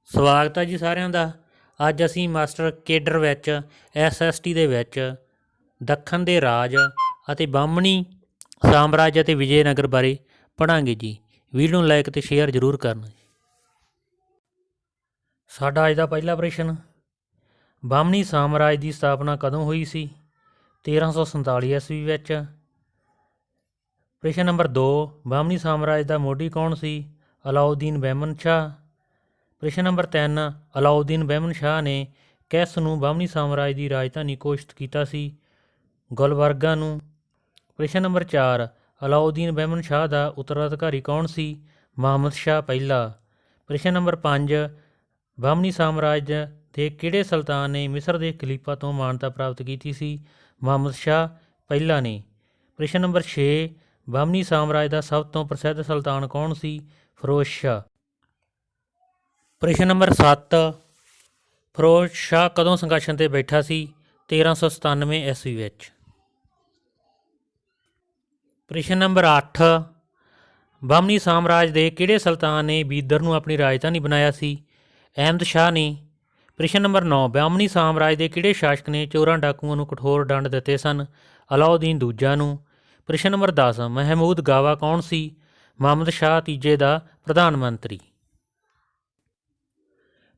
ਸਵਾਗਤ ਹੈ ਜੀ ਸਾਰਿਆਂ ਦਾ। ਅੱਜ ਅਸੀਂ ਮਾਸਟਰ ਕੇਡਰ ਵਿੱਚ SST ਦੇ ਵਿੱਚ ਦੱਖਣ ਦੇ ਰਾਜ ਅਤੇ ਬਾਹਮਣੀ ਸਾਮਰਾਜ ਅਤੇ ਵਿਜੇਨਗਰ ਬਾਰੇ ਪੜ੍ਹਾਂਗੇ ਜੀ। ਵੀਡੀਓ ਨੂੰ ਲਾਈਕ ਅਤੇ ਸ਼ੇਅਰ ਜ਼ਰੂਰ ਕਰਨਾ। ਸਾਡਾ ਅੱਜ ਦਾ ਪਹਿਲਾ ਪ੍ਰਸ਼ਨ, ਬਾਹਮਣੀ ਸਾਮਰਾਜ ਦੀ ਸਥਾਪਨਾ ਕਦੋਂ ਹੋਈ ਸੀ? 1347 ਈਸਵੀ ਵਿੱਚ। ਪ੍ਰਸ਼ਨ ਨੰਬਰ 2, ਬਾਹਮਣੀ ਸਾਮਰਾਜ ਦਾ ਮੋਢੀ ਕੌਣ ਸੀ? ਅਲਾਉਦੀਨ ਬਹਿਮਨ ਸ਼ਾਹ। ਪ੍ਰਸ਼ਨ ਨੰਬਰ 3, ਅਲਾਉਦੀਨ ਬਹਿਮਨ ਸ਼ਾਹ ਨੇ ਕਿਸ ਨੂੰ ਬਾਹਮਣੀ ਸਾਮਰਾਜ ਦੀ ਰਾਜਧਾਨੀ ਘੋਸ਼ਿਤ ਕੀਤਾ ਸੀ? ਗੁਲਬਰਗਾ ਨੂੰ। ਪ੍ਰਸ਼ਨ ਨੰਬਰ 4, ਅਲਾਉਦੀਨ ਬਹਿਮਨ ਸ਼ਾਹ ਦਾ ਉੱਤਰਾਧਿਕਾਰੀ ਕੌਣ ਸੀ? ਮੁਹੰਮਦ ਸ਼ਾਹ ਪਹਿਲਾ। ਪ੍ਰਸ਼ਨ ਨੰਬਰ 5, ਬਾਹਮਣੀ ਸਾਮਰਾਜ ਦੇ ਕਿਹੜੇ ਸੁਲਤਾਨ ਨੇ ਮਿਸਰ ਦੇ ਖਲੀਫਾ ਤੋਂ ਮਾਨਤਾ ਪ੍ਰਾਪਤ ਕੀਤੀ ਸੀ? ਮੁਹੰਮਦ ਸ਼ਾਹ ਪਹਿਲਾ ਨੇ। ਪ੍ਰਸ਼ਨ ਨੰਬਰ 6, ਬਾਹਮਣੀ ਸਾਮਰਾਜ ਦਾ ਸਭ ਤੋਂ ਪ੍ਰਸਿੱਧ ਸੁਲਤਾਨ ਕੌਣ ਸੀ? ਫਿਰੋਜ਼ ਸ਼ਾਹ। ਪ੍ਰਸ਼ਨ ਨੰਬਰ 7, ਫਿਰੋਜ਼ ਸ਼ਾਹ ਕਦੋਂ ਸੰਘਰਸ਼ਨ 'ਤੇ ਬੈਠਾ ਸੀ? 1397 ਈਸਵੀ ਵਿੱਚ। ਪ੍ਰਸ਼ਨ ਨੰਬਰ 8, ਬਾਹਮਣੀ ਸਾਮਰਾਜ ਦੇ ਕਿਹੜੇ ਸੁਲਤਾਨ ਨੇ ਬੀਦਰ ਨੂੰ ਆਪਣੀ ਰਾਜਧਾਨੀ ਬਣਾਇਆ ਸੀ? ਅਹਿਮਦ ਸ਼ਾਹ ਨੇ। ਪ੍ਰਸ਼ਨ ਨੰਬਰ 9, ਬਾਹਮਣੀ ਸਾਮਰਾਜ ਦੇ ਕਿਹੜੇ ਸ਼ਾਸਕ ਨੇ ਚੋਰਾਂ ਡਾਕੂਆਂ ਨੂੰ ਕਠੋਰ ਦੰਡ ਦਿੱਤੇ ਸਨ? ਅਲਾਉਦੀਨ ਦੂਜਾ ਨੂੰ। ਪ੍ਰਸ਼ਨ ਨੰਬਰ 10, ਮਹਿਮੂਦ ਗਾਵਾ ਕੌਣ ਸੀ? ਮੁਹੰਮਦ ਸ਼ਾਹ ਤੀਜੇ ਦਾ ਪ੍ਰਧਾਨ ਮੰਤਰੀ।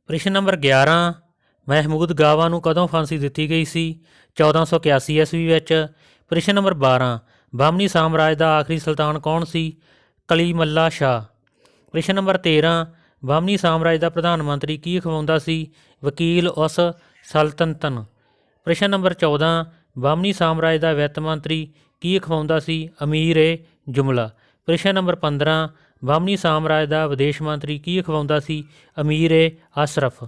ਪ੍ਰਸ਼ਨ ਨੰਬਰ 11, ਮਹਿਮੂਦ ਗਾਵਾ ਨੂੰ ਕਦੋਂ ਫਾਂਸੀ ਦਿੱਤੀ ਗਈ ਸੀ? 1481 ਈਸਵੀ ਵਿੱਚ। ਪ੍ਰਸ਼ਨ ਨੰਬਰ 12, ਬਾਹਮਣੀ ਸਾਮਰਾਜ ਦਾ ਆਖਰੀ ਸੁਲਤਾਨ ਕੌਣ ਸੀ? ਕਲੀਮੱਲਾ ਸ਼ਾਹ। ਪ੍ਰਸ਼ਨ ਨੰਬਰ 13, ਬਾਹਮਣੀ ਸਾਮਰਾਜ ਦਾ ਪ੍ਰਧਾਨ ਮੰਤਰੀ ਕੀ ਅਖਵਾਉਂਦਾ ਸੀ? ਵਕੀਲ ਉਸ ਸਲਤਨਤਨ। ਪ੍ਰਸ਼ਨ ਨੰਬਰ 14, ਬਾਹਮਣੀ ਸਾਮਰਾਜ ਦਾ ਵਿੱਤ ਮੰਤਰੀ ਕੀ ਅਖਵਾਉਂਦਾ ਸੀ? ਅਮੀਰ ਏ ਜੁਮਲਾ। ਪ੍ਰਸ਼ਨ ਨੰਬਰ 15, ਬਾਹਮਣੀ ਸਾਮਰਾਜ ਦਾ ਵਿਦੇਸ਼ ਮੰਤਰੀ ਕੀ ਅਖਵਾਉਂਦਾ ਸੀ? ਅਮੀਰ ਏ ਅਸ਼ਰਫ।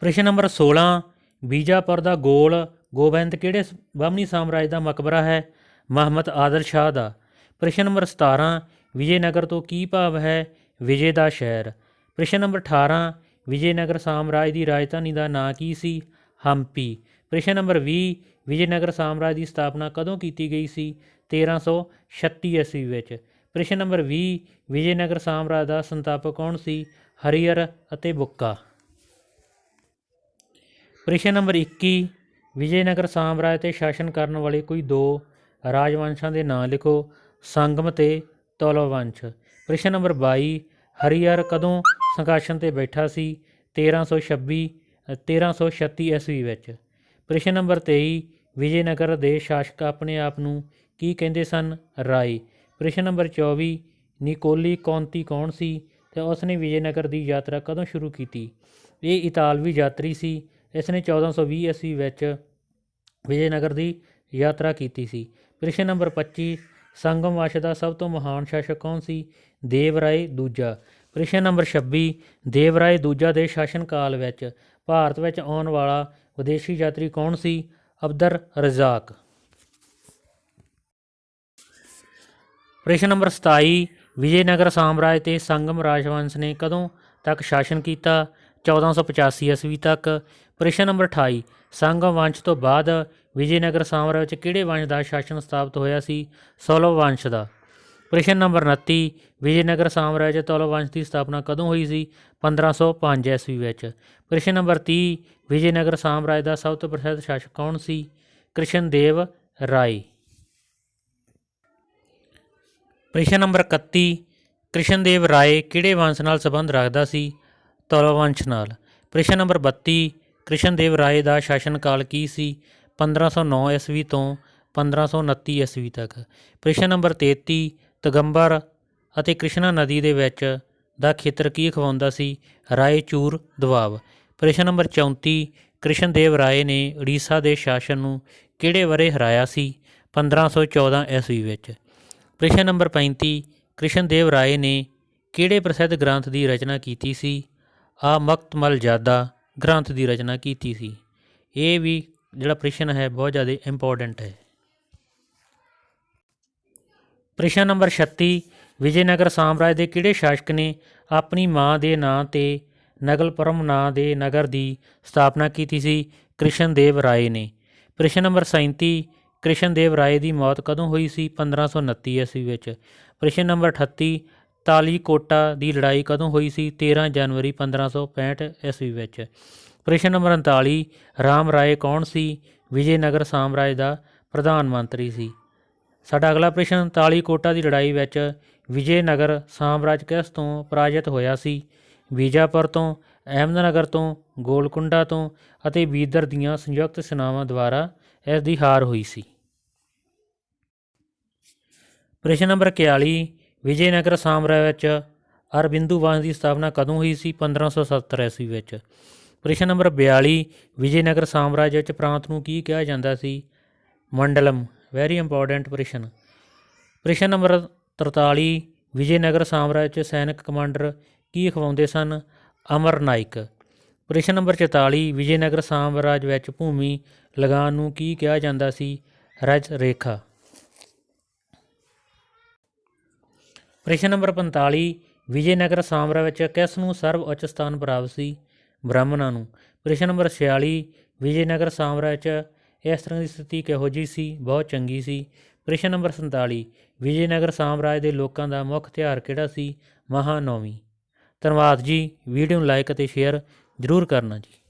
ਪ੍ਰਸ਼ਨ ਨੰਬਰ 16, ਬੀਜਾਪੁਰ ਦਾ ਗੋਲ ਗੋਬਿੰਦ ਕਿਹੜੇ ਬਾਹਮਣੀ ਸਾਮਰਾਜ ਦਾ ਮਕਬਰਾ ਹੈ? ਮੁਹੰਮਦ ਆਦਲ ਸ਼ਾਹ ਦਾ। ਪ੍ਰਸ਼ਨ ਨੰਬਰ 17, ਵਿਜੇਨਗਰ ਤੋਂ ਕੀ ਭਾਵ ਹੈ? ਵਿਜੇ ਦਾ ਸ਼ਹਿਰ। ਪ੍ਰਸ਼ਨ ਨੰਬਰ 18, ਵਿਜੇਨਗਰ ਸਾਮਰਾਜ ਦੀ ਰਾਜਧਾਨੀ ਦਾ ਨਾਂ ਕੀ ਸੀ? ਹੰਪੀ। ਪ੍ਰਸ਼ਨ ਨੰਬਰ 20, ਵਿਜੇਨਗਰ ਸਾਮਰਾਜ ਦੀ ਸਥਾਪਨਾ ਕਦੋਂ ਕੀਤੀ ਗਈ ਸੀ? 1336 ਈਸਵੀ ਵਿੱਚ। ਪ੍ਰਸ਼ਨ ਨੰਬਰ 20, ਵਿਜੇਨਗਰ ਸਾਮਰਾਜ ਦਾ ਸੰਸਥਾਪਕ ਕੌਣ ਸੀ? ਹਰੀਹਰ ਅਤੇ ਬੁੱਕਾ। ਪ੍ਰਸ਼ਨ ਨੰਬਰ 21, ਵਿਜੇਨਗਰ ਸਾਮਰਾਜ 'ਤੇ ਸ਼ਾਸਨ ਕਰਨ ਵਾਲੇ ਕੋਈ ਦੋ ਰਾਜਵੰਸ਼ਾਂ ਦੇ ਨਾਂ ਲਿਖੋ। ਸੰਗਮ ਅਤੇ ਤੁਲਵ ਵੰਸ਼। ਪ੍ਰਸ਼ਨ ਨੰਬਰ 22, ਹਰੀਹਰ ਕਦੋਂ ਸੰਘਰਸ਼ਨ 'ਤੇ ਬੈਠਾ ਸੀ? 1336 ਈਸਵੀ ਵਿੱਚ। ਪ੍ਰਸ਼ਨ ਨੰਬਰ 23, ਵਿਜੇਨਗਰ ਦੇ ਸ਼ਾਸਕ ਆਪਣੇ ਆਪ ਨੂੰ ਕੀ ਕਹਿੰਦੇ ਸਨ? ਰਾਏ। ਪ੍ਰਸ਼ਨ ਨੰਬਰ 24, ਨਿਕੋਲੀ ਕੌਂਤੀ ਕੌਣ ਸੀ ਅਤੇ ਉਸਨੇ ਵਿਜੇਨਗਰ ਦੀ ਯਾਤਰਾ ਕਦੋਂ ਸ਼ੁਰੂ ਕੀਤੀ? ਇਹ ਇਤਾਲਵੀ ਯਾਤਰੀ ਸੀ। ਇਸਨੇ 1420 ਈਸਵੀ ਵਿੱਚ ਵਿਜੇਨਗਰ ਦੀ ਯਾਤਰਾ ਕੀਤੀ ਸੀ। ਪ੍ਰਸ਼ਨ ਨੰਬਰ 25, ਸੰਗਮ ਵੰਸ਼ ਦਾ ਸਭ ਤੋਂ ਮਹਾਨ ਸ਼ਾਸਕ ਕੌਣ ਸੀ? ਦੇਵ ਰਾਏ ਦੂਜਾ। ਪ੍ਰਸ਼ਨ ਨੰਬਰ 26, ਦੇਵ ਰਾਏ ਦੂਜਾ ਦੇ ਸ਼ਾਸਨ ਕਾਲ ਵਿੱਚ ਭਾਰਤ ਵਿੱਚ ਆਉਣ ਵਾਲਾ ਵਿਦੇਸ਼ੀ ਯਾਤਰੀ ਕੌਣ ਸੀ? ਅਬਦਰ ਰਜ਼ਾਕ। ਪ੍ਰਸ਼ਨ ਨੰਬਰ 27, ਵਿਜੇਨਗਰ ਸਾਮਰਾਜ 'ਤੇ ਸੰਗਮ ਰਾਜਵੰਸ਼ ਨੇ ਕਦੋਂ ਤੱਕ ਸ਼ਾਸਨ ਕੀਤਾ? 1485 ਈਸਵੀ ਤੱਕ। ਪ੍ਰਸ਼ਨ ਨੰਬਰ 28, ਸੰਗਮ ਵੰਸ਼ ਤੋਂ ਬਾਅਦ ਵਿਜੇਨਗਰ ਸਾਮਰਾਜ ਵਿੱਚ ਕਿਹੜੇ ਵੰਸ਼ ਦਾ ਸ਼ਾਸਨ ਸਥਾਪਿਤ ਹੋਇਆ ਸੀ? ਤੁਲਵ ਵੰਸ਼ ਦਾ। ਪ੍ਰਸ਼ਨ ਨੰਬਰ 29, ਵਿਜੇਨਗਰ ਸਾਮਰਾਜ ਤੁਲਵ ਵੰਸ਼ ਦੀ ਸਥਾਪਨਾ ਕਦੋਂ ਹੋਈ ਸੀ? 1505 ਈਸਵੀ ਵਿੱਚ। ਪ੍ਰਸ਼ਨ ਨੰਬਰ 30, ਵਿਜੇਨਗਰ ਸਾਮਰਾਜ ਦਾ ਸਭ ਤੋਂ ਪ੍ਰਸਿੱਧ ਸ਼ਾਸਕ ਕੌਣ ਸੀ? ਕ੍ਰਿਸ਼ਨ ਦੇਵ ਰਾਏ। ਪ੍ਰਸ਼ਨ ਨੰਬਰ 31, ਕ੍ਰਿਸ਼ਨ ਦੇਵ ਰਾਏ ਕਿਹੜੇ ਵੰਸ਼ ਨਾਲ ਸੰਬੰਧ ਰੱਖਦਾ ਸੀ? ਤੁਲਵ ਵੰਸ਼ ਨਾਲ। ਪ੍ਰਸ਼ਨ ਨੰਬਰ 32, ਕ੍ਰਿਸ਼ਨ ਦੇਵ ਰਾਏ ਦਾ ਸ਼ਾਸਨ ਕਾਲ ਕੀ ਸੀ? 1509 ਈਸਵੀ ਤੋਂ 1529 ਈਸਵੀ ਤੱਕ। ਪ੍ਰਸ਼ਨ ਨੰਬਰ 33, ਤਗੰਬਰ ਅਤੇ ਕ੍ਰਿਸ਼ਨਾ ਨਦੀ ਦੇ ਵਿੱਚ ਦਾ ਖੇਤਰ ਕੀ ਅਖਵਾਉਂਦਾ ਸੀ? ਰਾਏਚੂਰ ਦੁਆਬ। ਪ੍ਰਸ਼ਨ ਨੰਬਰ 34, ਕ੍ਰਿਸ਼ਨ ਦੇਵ ਰਾਏ ਨੇ ਉੜੀਸਾ ਦੇ ਸ਼ਾਸਨ ਨੂੰ ਕਿਹੜੇ ਵਰ੍ਹੇ ਹਰਾਇਆ ਸੀ? 1514 ਈਸਵੀ ਵਿੱਚ। ਪ੍ਰਸ਼ਨ ਨੰਬਰ 35, ਕ੍ਰਿਸ਼ਨ ਦੇਵ ਰਾਏ ਨੇ ਕਿਹੜੇ ਪ੍ਰਸਿੱਧ ਗ੍ਰੰਥ ਦੀ ਰਚਨਾ ਕੀਤੀ ਸੀ? ਮੁਕਤਮਲਜਾਦਾ ਗ੍ਰੰਥ ਦੀ ਰਚਨਾ ਕੀਤੀ ਸੀ। ਇਹ ਵੀ ਜਿਹੜਾ ਪ੍ਰਸ਼ਨ ਹੈ ਬਹੁਤ ਜ਼ਿਆਦਾ ਇੰਪੋਰਟੈਂਟ ਹੈ। ਪ੍ਰਸ਼ਨ ਨੰਬਰ 36, ਵਿਜੇਨਗਰ ਸਾਮਰਾਜ ਦੇ ਕਿਹੜੇ ਸ਼ਾਸਕ ਨੇ ਆਪਣੀ ਮਾਂ ਦੇ ਨਾਂ 'ਤੇ ਨਗਲਪੁਰਮ ਨਾਂ ਦੇ ਨਗਰ ਦੀ ਸਥਾਪਨਾ ਕੀਤੀ ਸੀ? ਕ੍ਰਿਸ਼ਨ ਦੇਵ ਰਾਏ ਨੇ। ਪ੍ਰਸ਼ਨ ਨੰਬਰ 37, ਕ੍ਰਿਸ਼ਨ ਦੇਵ ਰਾਏ ਦੀ ਮੌਤ ਕਦੋਂ ਹੋਈ ਸੀ? 1529 ਈਸਵੀ ਵਿੱਚ। ਪ੍ਰਸ਼ਨ ਨੰਬਰ 38, ਤਾਲੀਕੋਟਾ ਦੀ ਲੜਾਈ ਕਦੋਂ ਹੋਈ ਸੀ? 13 ਜਨਵਰੀ 1565 ਈਸਵੀ ਵਿੱਚ। ਪ੍ਰਸ਼ਨ ਨੰਬਰ 39 ਰਾਮ ਰਾਏ ਕੌਣ ਸੀ? ਵਿਜੇਨਗਰ ਸਾਮਰਾਜ ਦਾ ਪ੍ਰਧਾਨ ਮੰਤਰੀ ਸੀ। ਸਾਡਾ ਅਗਲਾ ਪ੍ਰਸ਼ਨ ਤਾਲੀਕੋਟਾ ਦੀ ਲੜਾਈ ਵਿੱਚ ਵਿਜੇਨਗਰ ਸਾਮਰਾਜ ਕਿਸ ਤੋਂ ਪਰਾਜਿਤ ਹੋਇਆ ਸੀ? ਬੀਜਾਪੁਰ ਤੋਂ, ਅਹਿਮਦਨਗਰ ਤੋਂ, ਗੋਲਕੁੰਡਾ ਤੋਂ ਅਤੇ ਬੀਦਰ ਦੀਆਂ ਸੰਯੁਕਤ ਸੈਨਾਵਾਂ ਦੁਆਰਾ ਇਸ ਦੀ ਹਾਰ ਹੋਈ ਸੀ। ਪ੍ਰਸ਼ਨ ਨੰਬਰ 41 ਵਿਜੇਨਗਰ ਸਾਮਰਾਜ ਵਿੱਚ ਅਰਬਿੰਦੂ ਵੰਸ਼ ਦੀ ਸਥਾਪਨਾ ਕਦੋਂ ਹੋਈ ਸੀ? 1570 ਈਸਵੀ ਵਿੱਚ। ਪ੍ਰਸ਼ਨ ਨੰਬਰ 42 ਵਿਜੇਨਗਰ ਸਾਮਰਾਜ ਵਿੱਚ ਪ੍ਰਾਂਤ ਨੂੰ ਕੀ ਕਿਹਾ ਜਾਂਦਾ ਸੀ? ਮੰਡਲਮ। ਵੈਰੀ ਇੰਪੋਰਟੈਂਟ ਪ੍ਰਸ਼ਨ। ਪ੍ਰਸ਼ਨ ਨੰਬਰ 43 ਵਿਜੇਨਗਰ ਸਾਮਰਾਜ ਵਿੱਚ ਸੈਨਿਕ ਕਮਾਂਡਰ ਕੀ ਅਖਵਾਉਂਦੇ ਸਨ? ਅਮਰ ਨਾਇਕ। ਪ੍ਰਸ਼ਨ ਨੰਬਰ 44 ਵਿਜੇਨਗਰ ਸਾਮਰਾਜ ਵਿੱਚ ਭੂਮੀ ਲਗਾਨ ਨੂੰ ਕੀ ਕਿਹਾ ਜਾਂਦਾ ਸੀ? ਰਜ ਰੇਖਾ। ਪ੍ਰਸ਼ਨ ਨੰਬਰ 45 ਵਿਜੇਨਗਰ ਸਾਮਰਾਜ ਵਿੱਚ ਕਿਸ ਨੂੰ ਸਰਵ ਉੱਚ ਸਥਾਨ ਪ੍ਰਾਪਤ ਸੀ? ਬ੍ਰਾਹਮਣਾਂ ਨੂੰ। ਪ੍ਰਸ਼ਨ ਨੰਬਰ 46 ਵਿਜੇਨਗਰ ਸਾਮਰਾਜ ਵਿੱਚ ਇਸ ਤਰ੍ਹਾਂ ਦੀ ਸਥਿਤੀ ਕਿਹੋ ਜਿਹੀ ਸੀ? ਬਹੁਤ ਚੰਗੀ ਸੀ। ਪ੍ਰਸ਼ਨ ਨੰਬਰ 47 ਵਿਜੇਨਗਰ ਸਾਮਰਾਜ ਦੇ ਲੋਕਾਂ ਦਾ ਮੁੱਖ ਤਿਉਹਾਰ ਕਿਹੜਾ ਸੀ? ਮਹਾਨੌਮੀ। ਧੰਨਵਾਦ ਜੀ। ਵੀਡੀਓ ਨੂੰ ਲਾਈਕ ਅਤੇ ਸ਼ੇਅਰ ਜ਼ਰੂਰ ਕਰਨਾ ਜੀ।